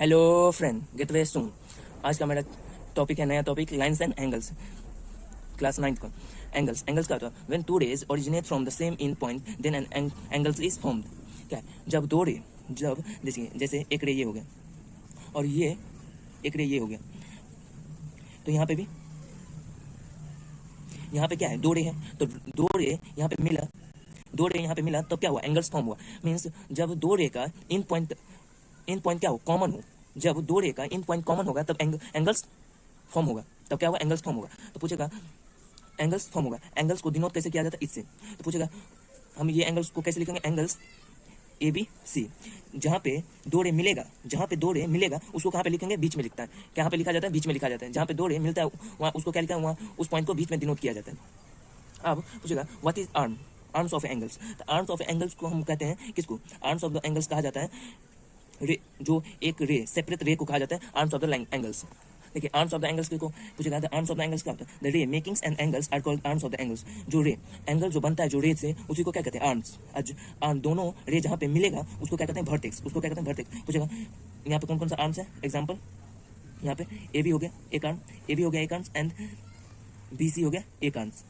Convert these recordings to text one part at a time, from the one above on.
Hello friend, get way soon. आज का मेरा टॉपिक है, नया topic, lines and angles. Class 9 का एंगल्स। एंगल्स का होता है when two rays originate from the same in point then an angles is formed. क्या है? जब दो रे, जब देखिए जैसे एक रे ये हो गया और ये एक रे ये हो गया, तो यहाँ पे भी, यहाँ पे क्या है, दो रे है, तो दो रे यहाँ पे मिला, दो रे यहाँ पे मिला, तो क्या हुआ, एंगल्स फॉर्म हुआ। मीन्स जब दो रे का इन पॉइंट क्या हो, कॉमन हो, जब दो रे का इन पॉइंट कॉमन होगा तब एंगल्स फॉर्म होगा। तब क्या होगा, एंगल्स फॉर्म होगा। तो पूछेगा एंगल्स फॉर्म होगा, एंगल्स को डिनोट कैसे किया जाता है, इससे। तो पूछेगा हम ये एंगल्स को कैसे लिखेंगे, एंगल्स ए बी सी। जहाँ पे दो रे मिलेगा, जहाँ पे दो रे मिलेगा उसको कहाँ पे लिखेंगे, बीच में लिखता है। कहाँ पे लिखा जाता है, बीच में लिखा जाता है। जहाँ पे दो रे मिलता है वहाँ उसको क्या लिखा है, वहाँ उस पॉइंट को बीच में डिनोट किया जाता है। अब पूछेगा what is arms of angles. तो आर्म्स ऑफ एंगल्स को हम कहते हैं किसको, आर्म्स ऑफ द एंगल्स कहा जाता है रे, जो एक रे सेपरेट रे को कहा जाता है आर्म्स ऑफ द एंगल्स। देखिए आर्म्स ऑफ द एंगल्स को पूछेगा, the arms of the angles क्या होता है, the ray makings and angles are called arms of the angles. जो रे एंगल जो बनता है जो रे से, उसी को क्या कहते हैं, आर्म्स। दोनों रे जहाँ पे मिलेगा उसको क्या कहते हैं, वर्टेक्स। उसको क्या कहते हैं, वर्टेक्स। पूछेगा यहाँ पे कौन कौन सा आर्म्स है, एग्जाम्पल यहाँ पे ए बी हो गया एक आर्म, ए बी हो गया एक आर्म्स, एंड बी सी हो गया एक आर्म्स।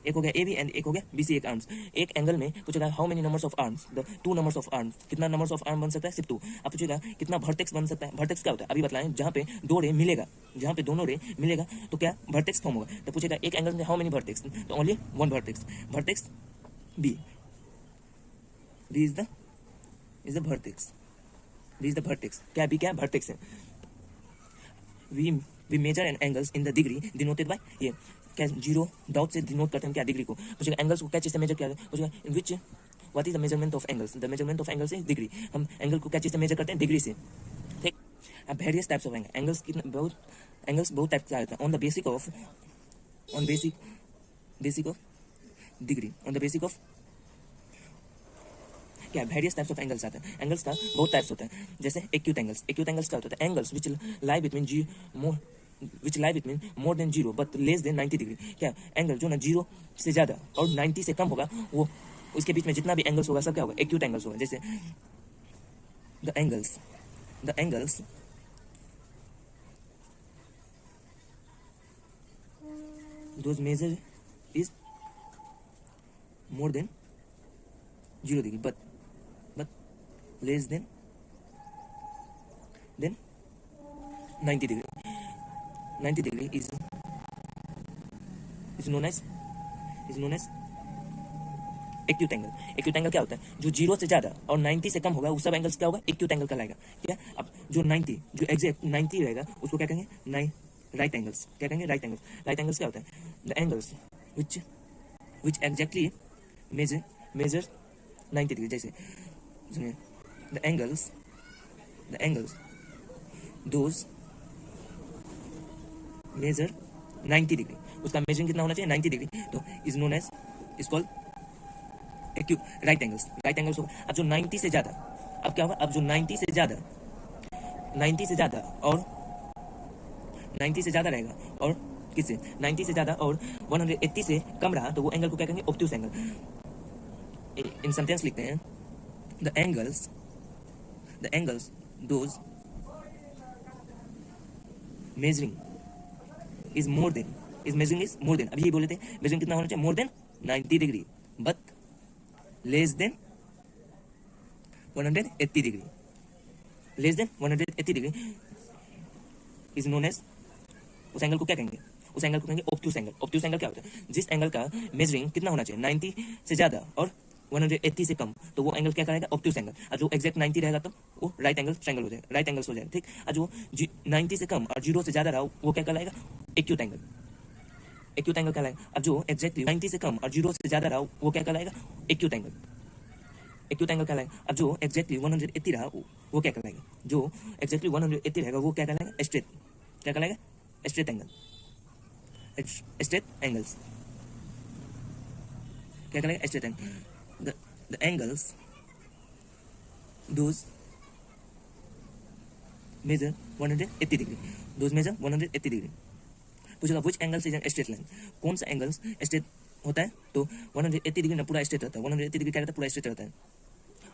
एक हो गया ए बी एंड एक हो गया बी सी एक आर्म्स। एक एंगल में पूछेगा how many numbers of arms, the two numbers of arms. कितना नंबर्स ऑफ आर्म बन सकता है, सिर्फ टू। अब पूछेगा कितना वर्टेक्स बन सकता है। वर्टेक्स क्या होता है, अभी बताएं, जहाँ पे दो रे मिलेगा, जहाँ पे दोनों रे मिलेगा तो क्या वर्टेक्स फॉर्म होगा। तो पूछेगा एक एंगल में हाउ मेनी वर्टेक्स, तो only one vertex. Vertex B, B is the vertex, B is the vertex. क्या बी, क्या वर्टेक्स है। we measure an angles in the degree denoted by ये क्या, जीरो डॉट से डिनोट करते हैं क्या, डिग्री को। पूछेगा एंगल्स को क्या चीज से मेजर किया जाता है। पूछेगा in which what is the measurement of angles, the measurement of angles is degree. हम एंगल को क्या चीज से मेजर करते हैं, डिग्री से। ठीक। अब वेरियस टाइप्स ऑफ एंगल्स कितने, बहुत टाइप का आता है। On the basic of, on basic of degree, on the basic of क्या, वेरियस टाइप्स ऑफ एंगल्स आते हैं। एंगल्स का बहुत टाइप्स होते हैं, जैसे एक्यूट एंगल्स। एक्यूट एंगल्स क्या होता है, angles which lie between more than zero but less than 90 degree. क्या, एंगल जो ना जीरो से ज्यादा और 90 से कम होगा, वो उसके बीच में जितना भी एंगल्स होगा सब क्या होगा, एक्यूट एंगल्स होगा। जैसे the angles those measure is more than 0 degree but less than 90 degree. 90 degree is known as acute angle. Acute angle क्या होता है, जो 0 से ज्यादा और 90 से कम होगा वो सब एंगल्स क्या होगा, एक्यूट एंगल कहलाएगा। क्या, अब जो 90, जो एग्जैक्ट 90 रहेगा उसको क्या कहेंगे, राइट एंगल्स। क्या कहेंगे, राइट एंगल्स। राइट एंगल्स क्या होता है, the angles which exactly measure 90 degree. जैसे सुनिए, the angles those measure 90 degree, उसका मेजरिंग कितना होना चाहिए, 90 डिग्री, तो is known as, is called acute right angles. Right angles होगा। अब जो 90 से ज्यादा, अब क्या होगा, अब जो 90 से ज्यादा और 90 से ज्यादा रहेगा और किससे, 90 से ज्यादा और 180 से कम रहा तो वो एंगल को क्या कहेंगे, ऑब्ट्यूस एंगल। इन सेंटेंस लिखते हैं, the angles those measuring is more than, अब ये बोले थे measuring कितना होना चाहिए, more than 90 degree but less than 180 degree, less than 180 degree is known as, उस एंगल को क्या कहेंगे, उस एंगल को कहेंगे ऑब्ट्यूस एंगल। ऑब्ट्यूस एंगल क्या होता है, जिस एंगल का मेजरिंग कितना होना चाहिए, 90 से ज्यादा और 180 से कम, तो वो एंगल क्या करेगा, ऑब्ट्यूस एंगल। और जो एग्जैक्ट 90 रहेगा तो वो राइट एंगल ट्रायंगल हो जाएगा, राइट एंगल्स हो जाएगा। ठीक। और जो 90 से कम और 0 से ज्यादा रहा वो क्या कहलाएगा, एक्यूट एंगल। एक्यूट एंगल कहलाएगा। अब जो एग्जैक्टली 90 से कम और 0 से ज्यादा रहा वो क्या कहलाएगा, एक्यूट एंगल। एक्यूट एंगल कहलाएगा। अब जो एग्जैक्टली 180 रहा वो क्या कहलाएगा, जो एग्जैक्टली 180 रहेगा वो क्या कहलाएगा, स्ट्रेट। क्या कहलाएगा, स्ट्रेट एंगल। स्ट्रेट एंगल्स क्या कहलाएगा, straight angle. The angles those measure 180 degree, those measure 180 degree. पूछेगा which angles is an straight line, कौन सा एंगल्स स्ट्रेट होता है, तो 180 डिग्री ना पूरा स्ट्रेट रहता है, 180 डिग्री क्या रहता है, पूरा स्ट्रेट रहता है।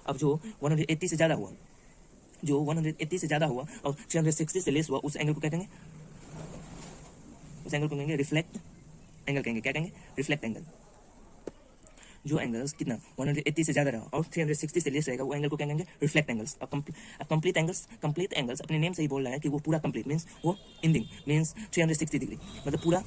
अब जो 180 से ज्यादा हुआ जो 180 से ज़्यादा हुआ और 360 से लेस हुआ उस एंगल को क्या कहेंगे? उस एंगल को कहेंगे रिफ्लेक्ट एंगल कहेंगे। क्या कहेंगे? Reflect angle. जो एंगल्स कितना 180 से ज़्यादा रहा और 360 से लेस रहेगा वो एंगल को क्या कहेंगे? Reflect angles. कंप्लीट एंगल्स अपने नेम से ही बोल रहा है कि वो पूरा कंप्लीट मीन्स वो इंडिंग मीन्स 360 डिग्री, मतलब पूरा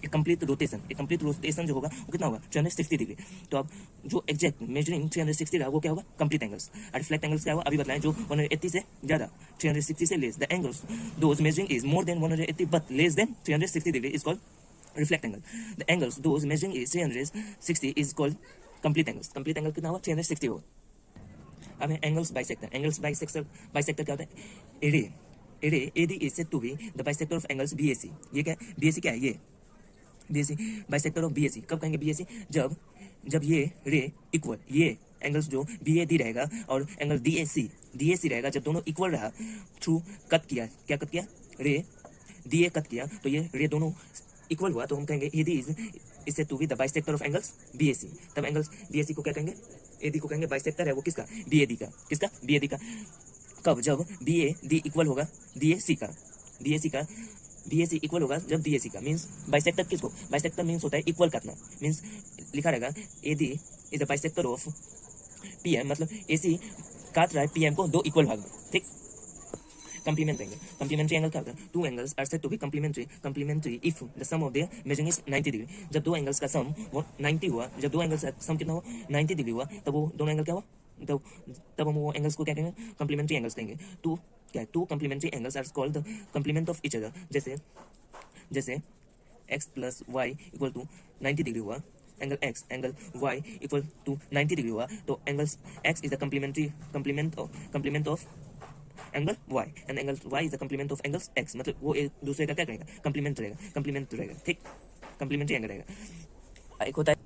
एक कंप्लीट रोटेशन जो होगा वो कितना होगा? 360 डिग्री। तो अब जो एग्जैक्ट मेजरिंग 360 रहा वो क्या होगा? Complete angles. और रिफ्लेक्ट एंगल्स क्या होगा? अभी बताएं। जो 180 से ज़्यादा 360 से less the angles those measuring is more then 180 but less than 360 degree is called reflect angle. The angles those measuring is 360 is called complete angles. Complete angle कितना हुआ? 360 होगा। अब है angles bisector. Bisector क्या होता है? Array AD is said to be the bisector of angles BAC. ये क्या है? BAC क्या है? ये BAC bisector of BAC. कब कहेंगे BAC? जब ये रे इक्वल, ये एंगल्स जो BAD रहेगा और एंगल DAC रहेगा, जब दोनों इक्वल रहा थ्रू कट किया, क्या कट किया? रे DA कट किया, तो ये रे दोनों इक्वल हुआ तो हम कहेंगे AD is said to be the bisector of angles BAC. तब एंगल्स BAC को क्या कहेंगे? AD को कहेंगे बाइसेक्टर है वो किसका? BAD का। किसका? BAD का। कब? जब BAD इक्वल होगा DAC का। BAC इक्वल होगा जब DAC का। मीन्स बाइसेक्टर किसको? बाइसेक्टर मीन्स होता है इक्वल काटना। मीन्स लिखा रहेगा AD is the bisector of PM, मतलब AC काट रहा है PM को दो इक्वल भाग में। ठीक। कंप्लीमेंट्री एंगल क्या होता है? Two angles are said to be complementary if the sum of their measuring is 90 degree. जब दो एंगल्स का सम वो 90 हुआ, जब दो एंगल्स का सम कितना हुआ? 90 डिग्री हुआ, तब वो दोनों एंगल क्या हुआ? तब हम वो एंगल्स को क्या कहेंगे? कंप्लीमेंट्री एंगल्स कहेंगे। Two complementary angles are called the complement of each other. जैसे x plus y equal to 90 degree हुआ, angle y equal to 90 degree हुआ, तो angles x is the complement of angle y and angle y is the complement of angles x, मतलब वो एक दूसरे का क्या करेगा? कंप्लीमेंट रहेगा। ठीक। कंप्लीमेंट्री एंगल रहेगा। एक होता है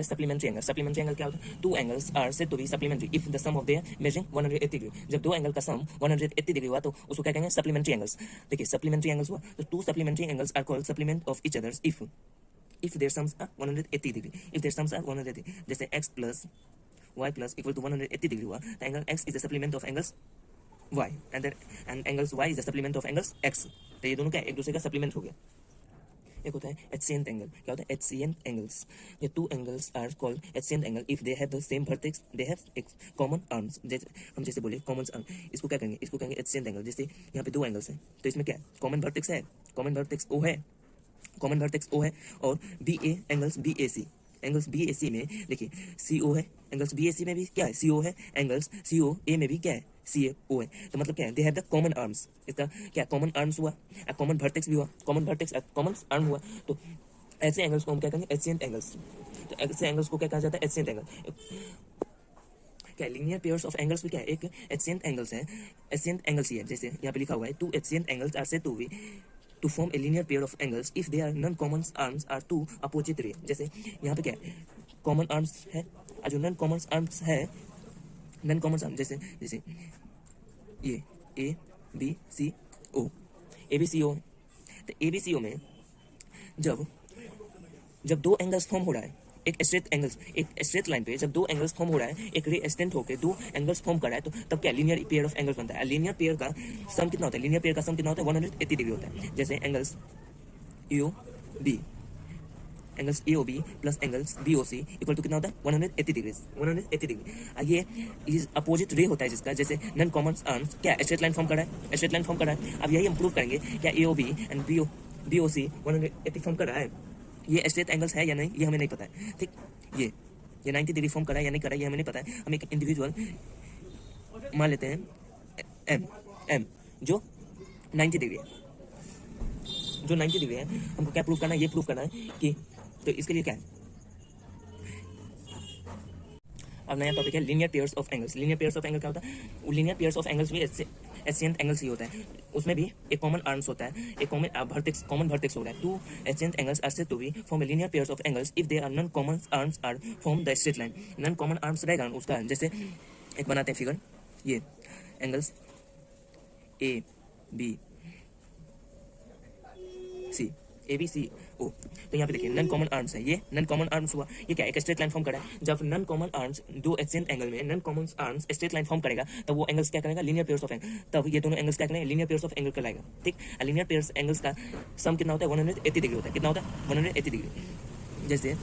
सप्लीमेंट्री एंगल क्या होता है? Two angles are said to be supplementary if the sum of their measuring 180 degree. जब दो एंगल का सम 180 डिग्री हुआ तो उसको क्या कहेंगे? Supplementary angles. देखिए सप्लीमेंट्री एंगल्स हुआ तो two supplementary angles are called supplement of each others if their sums are 180 degree. If their sums are 180, जैसे x plus y plus equal to 180 degree हुआ, तो angle x is the supplement of angles y and angles y is the supplement of angles x. तो ये दोनों क्या एक दूसरे का सप्लीमेंट हो गया। एक होता है एडजेसेंट एंगल। क्या होता है? Adjacent angles. ये two angles are called adjacent angle if they have the same vertex, they have common arms. जैसे बोले कॉमन आर्म, इसको क्या कहेंगे? इसको कहेंगे एडजेसेंट एंगल। जैसे यहाँ पे दो एंगल्स हैं तो इसमें क्या है? कॉमन वर्टेक्स है, कॉमन वर्टेक्स O है और एंगल्स BAC में देखिए CO है, एंगल्स BAC में भी क्या है? CO है, एंगल्स COA में भी क्या है? CO है। तो मतलब क्या है? दे हैव द कॉमन आर्म्स। इसका क्या कॉमन आर्म्स हुआ, कॉमन वर्टेक्स भी हुआ, कॉमन आर्म हुआ, तो ऐसे एंगल्स को हम क्या कहेंगे? Adjacent angles. तो ऐसे एंगल्स को क्या कहा जाता है? Adjacent angle. क्या लीनियर पेयर्स ऑफ एंगल्स भी क्या है? एक एडजेसेंट एंगल्स है, एडजेसेंट एंगल्स ही है। जैसे यहाँ पे लिखा हुआ है two adjacent angles are said to be to form a linear pair of angles if their non-common arms are two opposite ray। जैसे यहाँ पे क्या है? कॉमन आर्म्स है और जो नॉन कॉमन आर्म्स है, नॉन कॉमन आर्म जैसे ये ABCO तो ABCO में जब दो एंगल्स फॉर्म हो रहा है, एक स्ट्रेट लाइन पे जब दो एंगल्स फॉर्म हो रहा है, एक रे एक्सटेंड होकर दो एंगल्स फॉर्म कर रहा है, तो तब क्या लीनियर पेयर ऑफ एंगल्स बनता है। लीनियर पेयर का सम कितना होता है? लीनियर पेयर का सम कितना होता है? 180 डिग्री होता है। जैसे angles AOB plus angles BOC equal to कितना होता है? 180 डिग्री। ये इज अपोजिट रे होता है जिसका, जैसे नॉन कॉमन आर्म्स क्या स्ट्रेट लाइन फॉर्म कर रहा है, अब यही हम प्रूव करेंगे क्या AOB एंड BOC 180 फॉर्म कर रहा है। ये स्ट्रेट एंगल्स है या नहीं ये हमें नहीं पता है। ठीक। ये 90 डिग्री फॉर्म करा है या नहीं करा है ये हमें नहीं पता है। हम एक इंडिविजुअल मान लेते हैं M जो 90 डिग्री है, हमको क्या प्रूव करना है? ये प्रूव करना है कि तो इसके लिए क्या है? अब नया टॉपिक है linear pairs of angles. Linear pairs of angle क्या होता है? लीनियर पेयर्स ऑफ एंगल्स भी एडजेसेंट एंगल्स ही होता है। उसमें भी एक कॉमन आर्म्स होता है, एक कॉमन वर्टेक्स होता है। Two adjacent angles are said to be form a linear pairs of angles if they are non common arms are form the straight line. Non common arms रहेगा उसका, जैसे एक बनाते हैं फिगर, ये एंगल्स ABC ABCO। तो यहाँ पे देखिए नन कॉमन आर्म्स है, ये नन कॉमन आर्म्स हुआ, ये क्या एक स्ट्रेट लाइन फॉर्म करा है। जब नन कॉमन आर्म्स दो एडजेसेंट एंगल में non common arms straight line form करेगा तब वो एंगल्स क्या करेगा, लीनियर पेयर्स ऑफ एंगल। तब ये दोनों एंगल्स क्या करेंगे, लीनियर पेयर्स ऑफ एंगल कहलाएगा। ठीक, लीनियर पेयर्स एंगल्स का सम कितना होता है, 180 डिग्री होता है। कितना होता है, 180 डिग्री। जैसे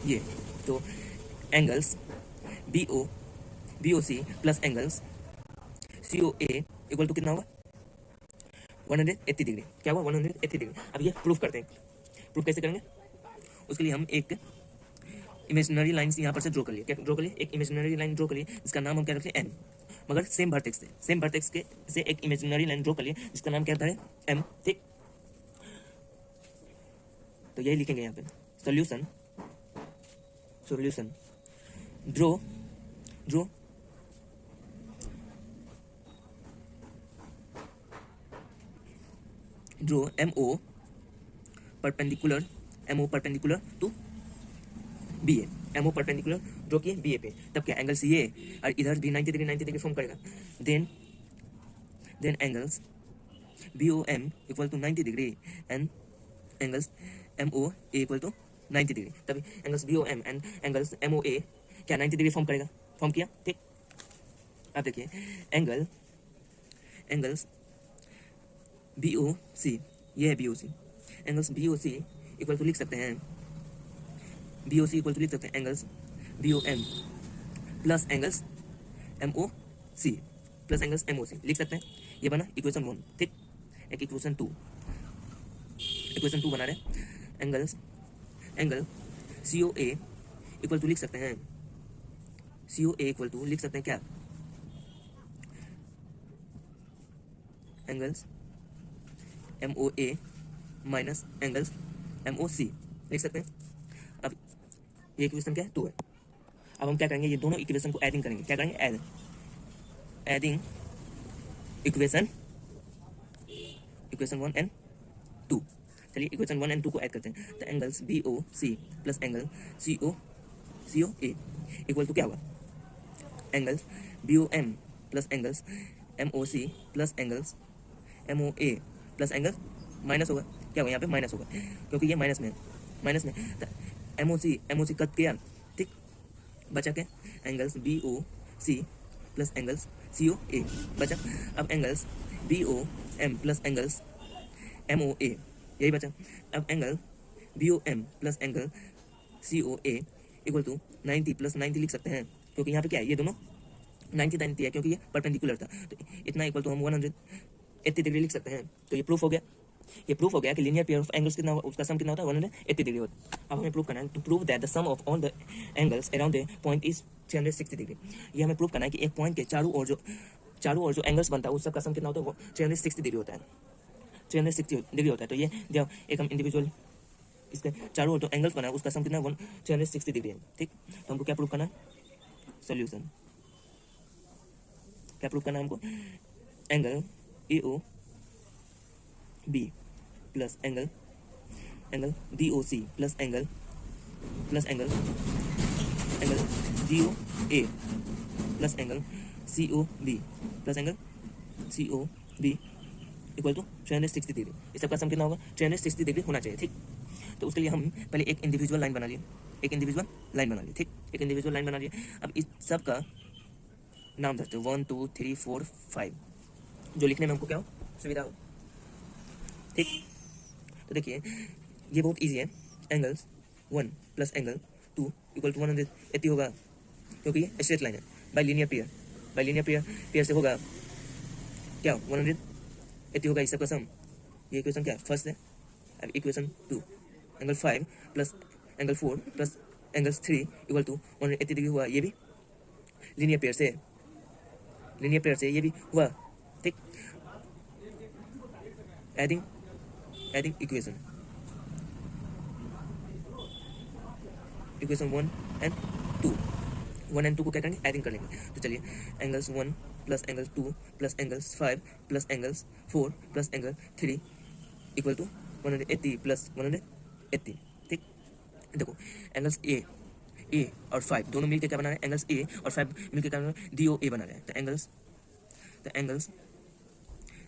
ये तो angles BOC plus angles COA equal to कितना होगा, 180 डिग्री। क्या हुआ, 180 डिग्री। अब ये प्रूफ करते हैं। प्रूफ कैसे करेंगे, उसके लिए हम एक इमेजिनरी लाइन्स यहाँ पर से ड्रॉ कर लिए। क्या ड्रॉ कर लिए, एक इमेजिनरी लाइन ड्रॉ करिए जिसका नाम हम क्या रखें, M। मगर सेम वर्टेक्स के से एक इमेजिनरी लाइन ड्रॉ कर लिए जिसका नाम क्या है, M। ठीक, तो यही लिखेंगे यहाँ पे, solution draw MO perpendicular to BA। MO perpendicular draw किए BA पे, तब क्या एंगल CA और इधर भी 90 डिग्री फॉर्म करेगा। Then angles BOM equal to 90 degree and angles MOA equal to 90 degree. तभी angles BOM and angles MOA क्या 90 डिग्री फॉर्म करेगा, फॉर्म किया। ठीक, अब देखिए एंगल्स BOC, ये है BOC। Angles BOC equal to लिख सकते हैं, BOC इक्वल टू लिख सकते हैं angles BOM plus angles MOC plus angles MOC लिख सकते हैं। ये बना इक्वेशन 1। ठीक, एक इक्वेशन 2 बना रहे। एंगल COA इक्वल टू लिख सकते हैं, COA इक्वल टू लिख सकते हैं क्या, angles MOA minus angles MOC लिख सकते हैं। अब ये इक्वेशन क्या है, 2 है। अब हम क्या करेंगे, ये दोनों इक्वेशन को एडिंग करेंगे। क्या करेंगे, एडिंग इक्वेशन 1 एंड 2। चलिए इक्वेशन 1 एंड 2 को ऐड करते हैं। तो angles BOC plus angle COA equal to क्या होगा, angles BOM plus angles MOC plus angles MOA plus angle minus होगा। क्या होगा, यहाँ पे माइनस होगा क्योंकि ये माइनस में। तो MOC कट किया। ठीक, बचा क्या, angles BOC plus angles COA बचा। अब angles BOM plus angles MOA यही बचा। अब angle BOM plus angle COA equal to 90 plus 90 लिख सकते हैं क्योंकि यहाँ पे क्या है, ये दोनों 90 है क्योंकि ये परपेंडिकुलर था। तो इतना इक्वल टू हम 180 डिग्री लिख सकते हैं। तो ये प्रूफ हो गया कि लीनियर पेयर ऑफ एंगल्स कितना उसका सम कितना होता है, 180 डिग्री होता है। अब हमें प्रूव करना है, to prove that the sum of all the angles around the point is 360 degree. ये हमें प्रूव करना है कि एक पॉइंट के चारों ओर जो एंगल्स बनता है उस सब का सम कितना होता है, वो 360 डिग्री होता है। 360 डिग्री होता है। तो ये जब एक हम इंडिविजुअल इसके चारों ओर जो एंगल्स बना है उसका सम कितना 360 डिग्री है। ठीक, तो हमको क्या प्रूव करना है, सोल्यूशन क्या प्रूव करना है हमको, angle AOB plus angle DOC plus angle DOA plus angle COB plus angle COB equal to 360 degree. इस सबका सम कितना होगा, 360 डिग्री होना चाहिए। ठीक, तो उसके लिए हम पहले एक इंडिविजुअल लाइन बना लिए। ठीक, एक इंडिविजुअल लाइन बना लिए। अब इस सब का नाम धरते हो 1 2 3 4 5, जो लिखने में हमको क्या हो, सुविधा हो। ठीक, तो देखिए ये बहुत इजी है। Angles 1 plus angle 2 equal to 180 होगा क्योंकि ये स्ट्रेट लाइन है। बाय लीनियर पेयर से होगा क्या, 180 होगा इस सब का सम। ये इक्वेशन क्या फर्स्ट है। अब equation 2, angle 5 plus angle 4 plus angle 3 equal to 180 degree हुआ। ये भी लीनियर पेयर से ये भी हुआ। ठीक, एडिंग इक्वेशन 1 एंड 2 को क्या करेंगे, एडिंग कर लेंगे। तो चलिए angles 1 plus angle 2 plus angles 5 plus angles 4 plus angle 3 equal to 180 plus 180। ठीक, देखो एंगल्स ए और 5 दोनों मिलकर क्या बना रहे हैं, एंगल्स ए और 5 मिलकर क्या बना रहे हैं, DOA बना रहे हैं। तो एंगल्स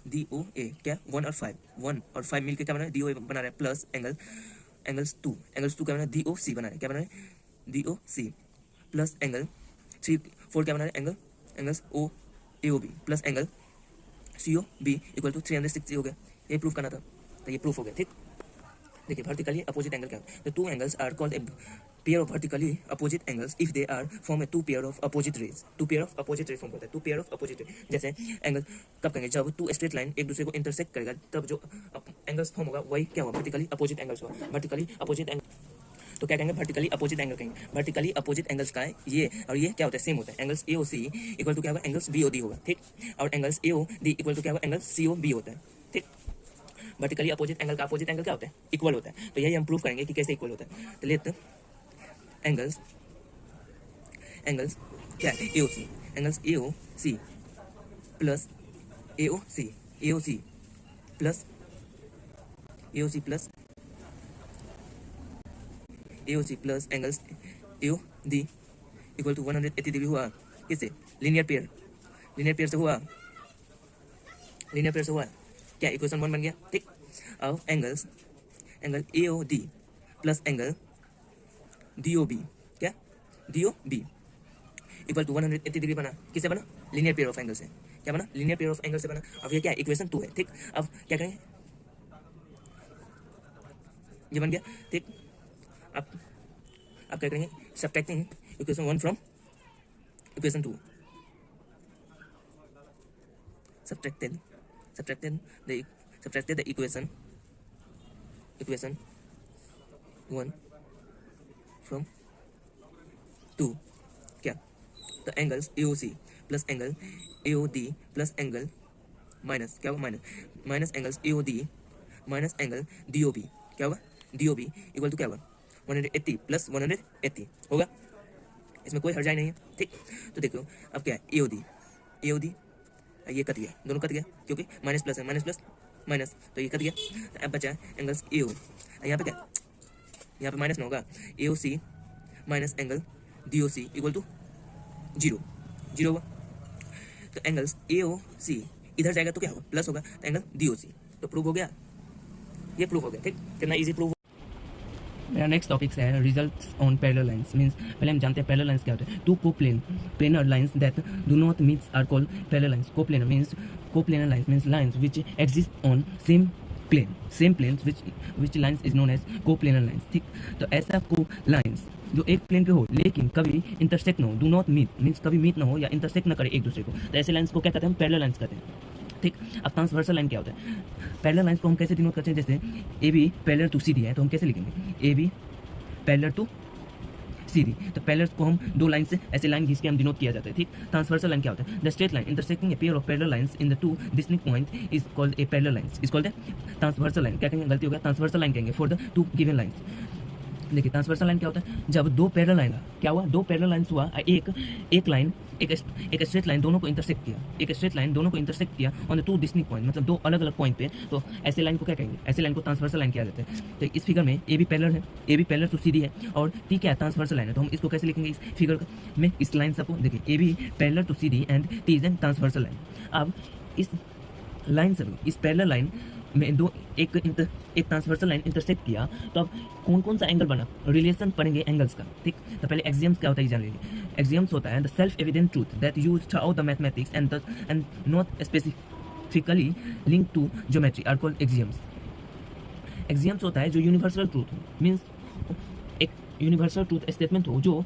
डी ओ ए क्या 1 और 5 मिलकर क्या बना रहा है डी ओ ए बना रहा है प्लस एंगल्स 2 क्या बना रहा है डी ओ सी बना रहा है क्या बना रहा है D O C plus angle 4 क्या बना रहा है angles O A O B plus angle C O B equal to 360 हो गया। ये प्रूफ करना था तो ये प्रूफ हो गया। ठीक, देखिए वर्टिकली अपोजिट एंगल क्या है, the two angles are called a pair of vertically opposite angles if they are form a two pair of opposite rays form होता है two pair of opposite rays. जैसे angle कब कहेंगे जब to straight line एक दूसरे को intersect करेगा तब जो एंगल्स फॉर्म होगा वही क्या होगा वर्टिकली अपोजिट एंगल्स होगा। वर्टिकली अपोजिट एंगल तो क्या कहेंगे वर्टिकली अपोजिट एंगल कहेंगे। वर्टिकली अपोजिट एंगल्स का है ये और ये क्या होता है सेम होता है। Angles A O C equal to क्या होगा एंगल्स बी ओ डी होगा। ठीक, और angles A O D equal to क्या होगा एंगल्स सी ओ बी होता है। ठीक, वर्टिकली अपोजिट एंगल का अपोजिट एंगल क्या होता है इक्वल होता है। तो यही हम प्रूव करेंगे कि कैसे इक्वल होता है। तो लेट एंगल्स क्या है A O C angles A O C plus A O C plus A O C plus angles A O D equal to 180 degree हुआ किससे लीनियर पेयर से हुआ क्या इक्वेशन 1 बन गया। ठीक, अब angle A O D plus angle D O B क्या D O B equal to 180 degree बना किससे बना लीनियर पेयर ऑफ एंगल से। क्या बना लीनियर पेयर ऑफ एंगल से बना। अब ये क्या इक्वेशन 2 है। ठीक, अब क्या करेंगे ये बन गया। ठीक, अब क्या करेंगे subtracting equation 1 from equation 2 subtracted the equation 1 from 2 क्या the angles AOC plus angle AOD plus angle minus क्या होगा minus angles AOD minus angle DOB क्या होगा DOB इक्वल टू क्या होगा 180 प्लस 180 होगा। इसमें कोई हर्जाई नहीं है। ठीक, तो देखो अब क्या है AOD ये कट गया दोनों कट गया क्योंकि माइनस प्लस है माइनस तो ये कट गया। अब बचा एंगल्स AO यहाँ पे क्या यहाँ पे माइनस ना होगा AOC minus angle DOC equal to 0 होगा। तो एंगल्स AOC इधर जाएगा तो क्या होगा प्लस होगा तो एंगल DOC तो प्रूव हो गया। ये प्रूफ हो गया। ठीक, कितना इजी प्रूफ। मेरा नेक्स्ट टॉपिक है results on parallel lines. Means पहले हम जानते हैं पैरेलल लाइंस क्या होता है। Two coplanar lines that do not meet are called parallel lines. Coplanar lines means lines which exist on same plane which lines is known as coplanar lines. ठीक, तो ऐसा को लाइंस जो एक प्लेन पे हो लेकिन कभी इंटरसेक्ट ना हो, डू नॉट मीट मींस कभी मीट ना हो या इंटरसेक्ट ना करे एक दूसरे को, तो ऐसे लाइंस को क्या कहते हैं हम पैरेलल लाइंस कहते हैं। ठीक, अब ट्रांसवर्सल लाइन क्या होता है। पैरेलल लाइंस को हम कैसे डिनोट करते हैं, जैसे A B parallel to C D है तो हम कैसे लिखेंगे A B parallel to C D. तो पैरेलल को हम दो लाइन से ऐसे लाइन घिस के हम डिनोट किया जाता है। ठीक, ट्रांसवर्सल लाइन क्या होता है the straight line intersecting A pair of parallel lines in the two distinct point is called a parallel lines is called transversal line. क्या कहेंगे गलती हो गया ट्रांसवर्सल लाइन कहेंगे for the two given lines. देखिए ट्रांसवर्सल लाइन क्या होता है जब दो पैरेलल लाइन क्या हुआ दो पैरेलल लाइंस हुआ एक लाइन एक स्ट्रेट लाइन दोनों को इंटरसेक्ट किया on the two distinct point मतलब दो अलग अलग पॉइंट पे, तो ऐसे लाइन को क्या कहेंगे ऐसे लाइन को ट्रांसवर्सल लाइन किया जाता है। तो इस फिगर में A B parallel to C D है और टी क्या है ट्रांसवर्सल लाइन है, तो हम इसको कैसे लिखेंगे इस फिगर में इस लाइन सबको देखिए A B parallel to C D and T is an transversal line. अब इस लाइन से इस पैरेलल लाइन में दो एक ट्रांसवर्सल लाइन इंटरसेक्ट किया तो अब कौन कौन सा एंगल बना रिलेशन पढ़ेंगे एंगल्स का। ठीक, तो पहले एक्सियम्स क्या होता है जान लीजिए। एक्सियम्स होता है the self evident truth that used throughout the mathematics and not specifically linked to geometry are called axioms. Axioms होता है जो यूनिवर्सल ट्रूथ हो, मींस एक यूनिवर्सल ट्रूथ स्टेटमेंट हो जो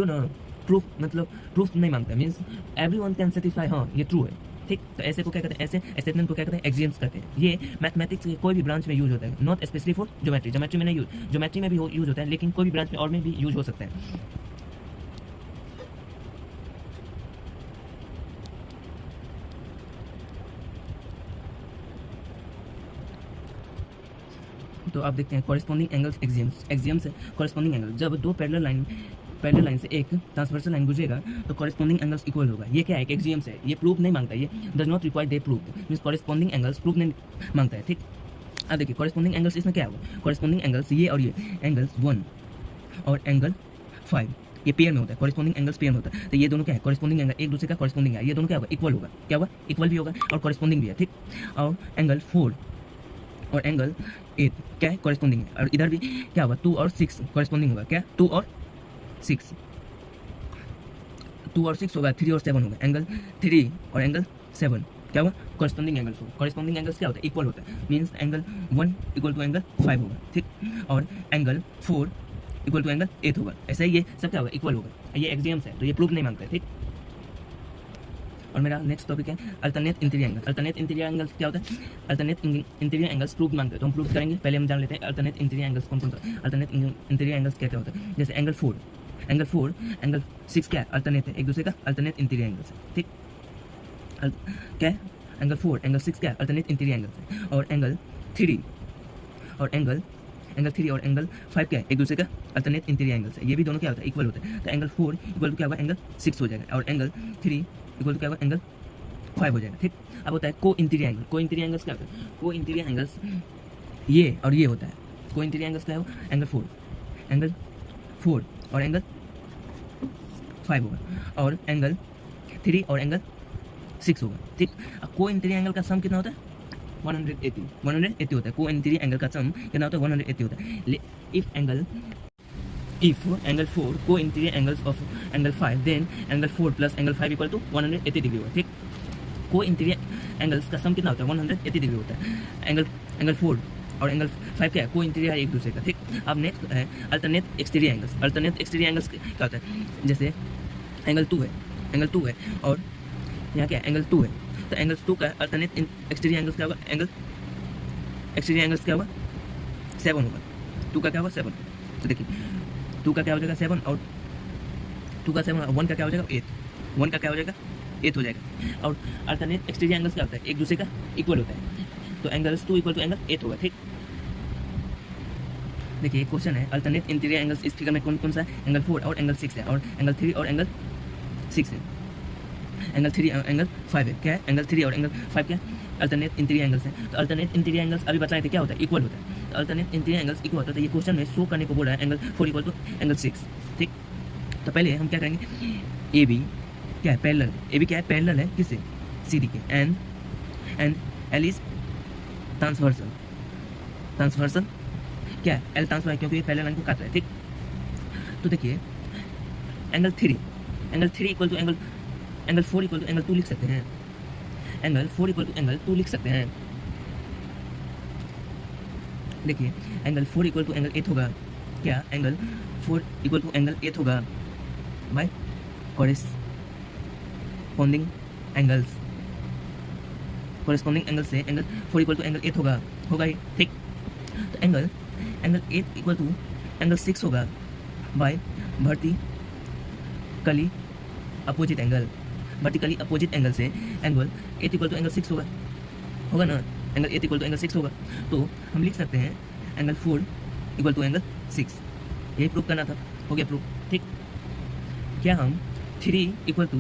ना प्रूफ नहीं मांगता, मींस एवरीवन कैन सेटिस्फाई हाँ ये ट्रू है। ठीक, तो ऐसे को क्या कहते हैं ऐसे स्टेटमेंट को क्या कहते हैं एक्सियम्स कहते हैं। ये मैथमेटिक्स के कोई भी ब्रांच में यूज होता है, नॉट स्पेशली फॉर ज्योमेट्री में नहीं यूज, ज्योमेट्री में भी यूज होता है लेकिन कोई भी ब्रांच में और में भी यूज हो सकता है। तो आप देखते हैं corresponding angles axioms corresponding angle जब दो पैरेलल लाइन से एक ट्रांसवर्सल लाइन गुजरेगा तो कॉरेस्पॉन्डिंग एंगल्स इक्वल होगा। ये क्या है एक एक्सियम्स है, ये प्रूफ नहीं मांगता, ये does not require they proof means corresponding angles proof नहीं मांगता है। ठीक, अब देखिए कॉरेस्पॉन्डिंग एंगल्स इसमें क्या होगा कॉरेस्पॉन्डिंग एंगल्स ये और ये एंगल्स 1 और एंगल 5 ये पेयर में होता है, कॉरेस्पॉन्डिंग एंगल्स पेयर में होता है। तो ये दोनों क्या है, कॉरेस्पॉन्डिंग एंगल, एक दूसरे का कॉरेस्पॉन्डिंग है, ये दोनों क्या होगा, इक्वल होगा, क्या होगा, इक्वल भी होगा और कॉरेस्पॉन्डिंग भी है, ठीक। और एंगल 4 और एंगल 8 क्या है, कॉरेस्पॉन्डिंग है। और इधर भी क्या होगा, 2 और 6 कॉरेस्पॉन्डिंग होगा, क्या 2 और 6, 2 और 6 होगा, 3 और 7 होगा, एंगल 3 और एंगल 7 क्या होगा, कॉरेस्पॉन्डिंग एंगल्स होगा। कॉरेस्पॉन्डिंग एंगल्स क्या होता है, इक्वल होता है, means angle 1 equal to angle 5 होगा, ठीक। और एंगल 4 इक्वल टू एंगल 8 होगा। ऐसे ही ये सब क्या होगा, इक्वल होगा। ये एक्सियम्स है तो ये प्रूफ नहीं मांगता है, ठीक। और मेरा नेक्स्ट टॉपिक है alternate interior angle. Alternate interior angles क्या होता है, अल्टरनेट इंटीरियर एंगल्स प्रूफ मांगते हैं तो हम प्रूफ करेंगे। पहले हम जान लेते हैं अल्टरनेट इंटीरियर एंगल्स कौन कौन सा। अल्टरनेट इंटीरियर एंगल्स क्या क्या होता है, जैसे एंगल 4 एंगल 6 क्या है, अल्टरनेट है, एक दूसरे का अल्टरनेट इंटीरियर एंगल्स है, ठीक। क्या है, एंगल 4 एंगल 6 क्या है, अल्टरनेट इंटीरियर एंगल्स है। और एंगल 3 और एंगल 5 क्या है, एक दूसरे का अल्टरनेट इंटीरियर एंगल्स है। ये भी दोनों क्या होता है, इक्वल होता है। तो एंगल 4 इक्वल टू क्या होगा, एंगल 6 हो जाएगा। और एंगल 3 इक्वल टू क्या होगा, एंगल 5 हो जाएगा, ठीक। अब होता है को इंटीरियर एंगल। को इंटीरियर एंगल्स क्या होता है, को इंटीरियर एंगल्स ये और ये होता है। को इंटीरियर एंगल्स क्या होगा, एंगल 4 और एंगल 5 होगा। और एंगल 3 और एंगल 6 होगा, ठीक। अब को इंटीरियर एंगल का सम कितना होता है, 180 होता है। को इंटीरियर एंगल का सम कितना होता है, 180 होता है। इफ एंगल 4 को interior angles of angle 5 then angle 4 plus angle 5 equal to 180 degree होगा, ठीक। को इंटीरियर एंगल्स का सम कितना होता है, 180 डिग्री होता है। एंगल 4 और एंगल 5 क्या है, को इंटीरियर है एक दूसरे का, ठीक। अब नेक्स्ट है alternate exterior angles. Alternate exterior angles क्या होता है, जैसे एंगल 2 है और यहाँ क्या है, एंगल 2 है। तो एंगल 2 का अल्टरनेट एक्सटीरियर एंगल्स क्या होगा, एंगल एक्सटीरियर एंगल्स क्या होगा, 7 होगा। 2 का क्या होगा, 7। तो देखिए 2 का क्या हो जाएगा, 7 और 2 का 7, 1 का क्या हो जाएगा, 8। 1 का क्या हो जाएगा, 8 हो जाएगा। और अल्टरनेट एक्सटीरियर एंगल्स क्या होता है, एक दूसरे का इक्वल होता है। तो एंगल्स 2 इक्वल टू एंगल 8 होगा, ठीक। देखिए एक क्वेश्चन है, अल्टरनेट इंटीरियर एंगल्स इस फिगर में कौन कौन सा है, एंगल 4 और एंगल 6 है। और एंगल 3 और एंगल 6 है। एंगल 3 और एंगल 5 है, क्या है, एंगल 3 और एंगल 5 क्या है, अल्टरनेट इंटीरियर एंगल्स है। तो अल्टरनेट इंटीरियर एंगल्स अभी बताए थे क्या होता है, इक्वल होता है। तो अल्टरनेट इंटीरियर एंगल्स इक्वल होता है। तो ये क्वेश्चन में शो करने को बोल रहा है एंगल 4 इक्वल टू एंगल 6, ठीक। तो पहले हम क्या करेंगे, ए बी क्या है, पैरेलल। ए बी क्या है, पैरेलल है किससे, सी डी के। एंड एल इज ट्रांसवर्सल क्या है, एल ट्रांसफर है क्योंकि ये पैरेलल लाइन को काट रहा है, ठीक। तो देखिए angle 3 equal to angle 4 equal to angle 2 लिख सकते हैं। एंगल 4 इक्वल टू एंगल 2 लिख सकते हैं। देखिए एंगल 4 इक्वल टू एंगल 8 होगा, क्या, एंगल 4 इक्वल टू एंगल 8 होगा by corresponding angles. Corresponding angle से एंगल 4 इक्वल टू एंगल 8 होगा ही, ठीक। तो एंगल 8 इक्वल टू एंगल 6 होगा बाय वर्टिकली अपोजिट एंगल से एंगल 8 इक्वल टू एंगल 6 होगा ना। एंगल 8 इक्वल टू एंगल 6 होगा तो हम लिख सकते हैं एंगल 4 इक्वल टू एंगल 6। यही प्रूफ करना था, हो गया प्रूफ, ठीक। क्या हम 3 इक्वल टू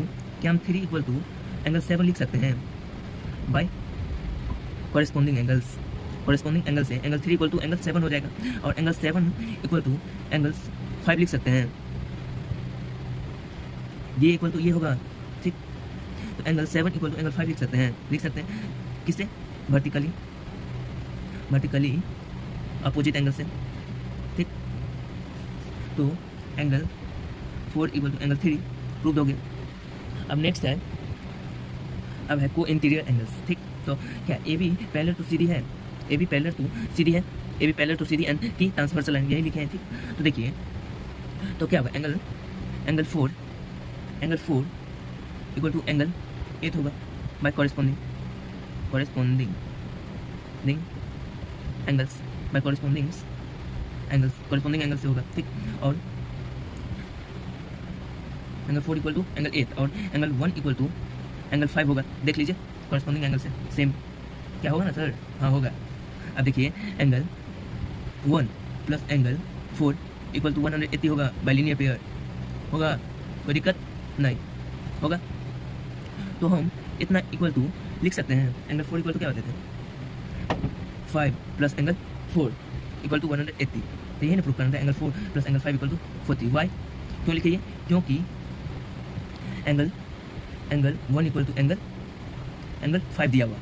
एंगल 7 लिख सकते हैं बाय कॉरेस्पॉन्डिंग एंगल से एंगल 3 इक्वल टू एंगल 7 हो जाएगा। और एंगल 7 इक्वल टू एंगल 5 लिख सकते हैं, ये इक्वल टू ये होगा, ठीक। तो एंगल 7 इक्वल टू एंगल 5 लिख सकते हैं किससे, वर्टिकली अपोजिट एंगल से, ठीक। तो angle 4 equal to angle 3 proof दोगे। अब नेक्स्ट है, अब है को इंटीरियर एंगल्स, ठीक। तो क्या A B parallel to C D है, A B parallel to C D and T transversal line, यही लिखे हैं, ठीक। तो देखिए तो क्या होगा, एंगल 4 इक्वल टू एंगल 8 होगा by corresponding angles, by corresponding angle से होगा, ठीक। और एंगल 4 इक्वल टू एंगल 8 और एंगल 1 इक्वल टू एंगल 5 होगा। देख लीजिए कॉरेस्पॉन्डिंग एंगल से सेम क्या होगा ना सर, हाँ होगा। अब देखिए angle 1 plus angle 4 equal to 180 होगा बाय लीनियर पेयर, होगा, कोई दिक्कत नहीं होगा। तो हम इतना इक्वल टू लिख सकते हैं, एंगल 4 इक्वल टू क्या होते थे, 5 प्लस एंगल 4 इक्वल टू 180। तो ये ना प्रूफ करना था, angle 4 plus angle 5 equal to 40। Y, क्यों लिखे ये? क्योंकि एंगल 1 इक्वल टू एंगल 5 दिया हुआ,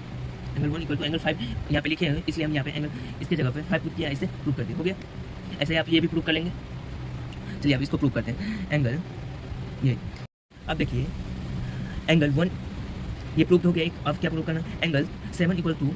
एंगल 1 इक्वल टू एंगल 5 यहाँ पे लिखे हैं, इसलिए हम यहाँ पे एंगल इसके जगह पे 5 पुट किया, इसे प्रूव कर दिया, हो गया। ऐसे आप ये भी प्रूव कर लेंगे। चलिए अब इसको प्रूव करते हैं। एंगल ये, अब देखिए एंगल 1 ये प्रूव हो गया एक। अब क्या प्रूव करना? एंगल 7 इक्वल टू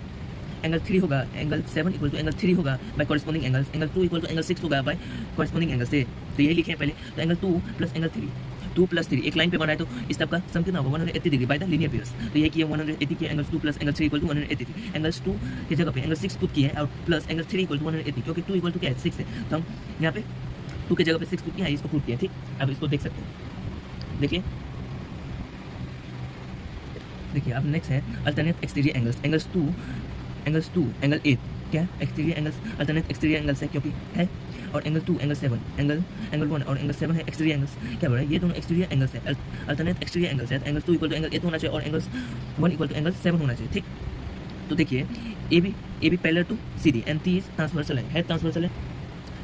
एंगल 3 होगा, एंगल 7 इक्वल टू एंगल 3 होगा by corresponding angles, angle 2 equal to angle 6 होगा बाय कॉरेस्पॉन्डिंग एंगल से। तो यही लिखे हैं पहले। तो एंगल 2 प्लस एंगल 3, 2 प्लस 3 एक लाइन पे बना है, तो इस तब का सम कितना होगा? 180 degree by the linear pairs. तो ये किया 180 किया, angle 2 plus angle 3 equal to 180। Angles 2 की जगह पे एंगल 6 पुट किया है और प्लस एंगल 3 इक्वल टू 180, क्योंकि 2 इक्वल टू क्या है? 6 है। तो हम यहाँ पे 2 की जगह पे 6 पुट किया है, इसको प्रूव किया, ठीक। अब इसको देख सकते हैं, देखिए अब नेक्स्ट है alternate exterior angles. Angles 2 angle 8 क्या है? Exterior angles, alternate exterior angles है क्योंकि है। और एंगल 2 एंगल 7 एंगल 1 और एंगल 7 है एक्सटीरियर एंगल्स। क्या बोल रहा है? ये दोनों एक्सटीरियर एंगल्स है, अल्टरनेट एक्सटीरियर एंगल्स है। एंगल 2 इक्वल टू एंगल 8 होना चाहिए और एंगल 1 इक्वल टू एंगल 7 होना चाहिए, ठीक। तो देखिए A B parallel to C D and T is transversal है ट्रांसवर्सल है।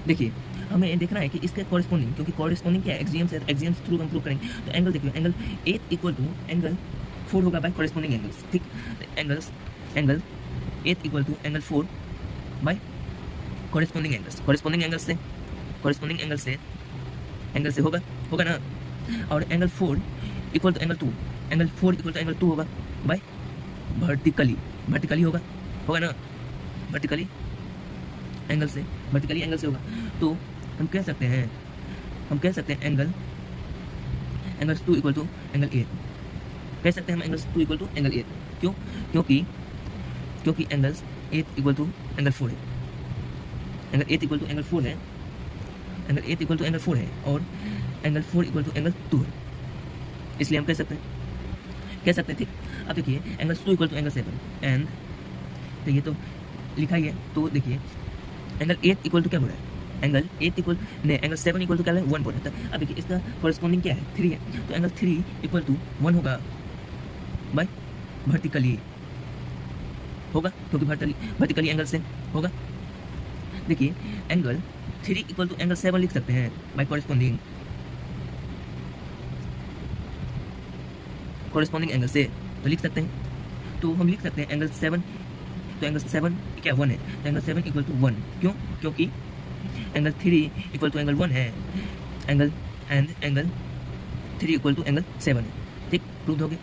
देखिए हमें देखना है कि इसके कॉरेस्पॉन्डिंग, क्योंकि कॉरेस्पॉन्डिंग क्या है? एक्सियम्स है, एक्सियम्स थ्रू हम प्रूव करेंगे। तो एंगल देखिए, एंगल 8 इक्वल टू एंगल 4 होगा बाय कॉरेस्पॉन्डिंग एंगल्स, ठीक। Angle 8 equal to angle 4 bye corresponding angles, corresponding angle से होगा ना। और angle 4 equal to angle 2, angle 4 equal to angle 2 होगा बाय वर्टिकली होगा ना, वर्टिकली एंगल से होगा। तो हम कह सकते हैं एंगल्स 2 इक्वल टू एंगल 8, कह सकते हैं हम एंगल्स 2 इक्वल टू एंगल 8। क्यों? क्योंकि एंगल्स 8 इक्वल टू एंगल 4 है, एंगल 8 इक्वल टू एंगल 4 है, एंगल 8 इक्वल टू एंगल 4 है और एंगल 4 इक्वल टू एंगल 2 है, इसलिए हम कह सकते हैं, ठीक। अब देखिए angles 2 equal to angle 7 and तो ये तो लिखा ही है। तो देखिए एंगल 8 इक्वल टू क्या हो रहा है? एंगल 8 इक्वल नहीं, एंगल 7 इक्वल टू क्या है? 1 बोल रहा था। अब देखिए इसका कॉरेस्पॉन्डिंग क्या है? 3 है। तो एंगल 3 इक्वल टू 1 होगा बाय वर्टिकली होगा, क्योंकि वर्टिकली एंगल से होगा। देखिए एंगल 3 इक्वल टू एंगल 7 लिख सकते हैं बाय कॉरेस्पॉन्डिंग एंगल से, तो लिख सकते हैं। तो हम लिख सकते हैं एंगल 7, तो एंगल 7 क्या 1 है, तो एंगल 7 इक्वल टू 1। क्यों? क्योंकि एंगल 3 इक्वल टू एंगल 1 है, एंगल 3 इक्वल टू एंगल 7 है, ठीक। प्रूव हो गया।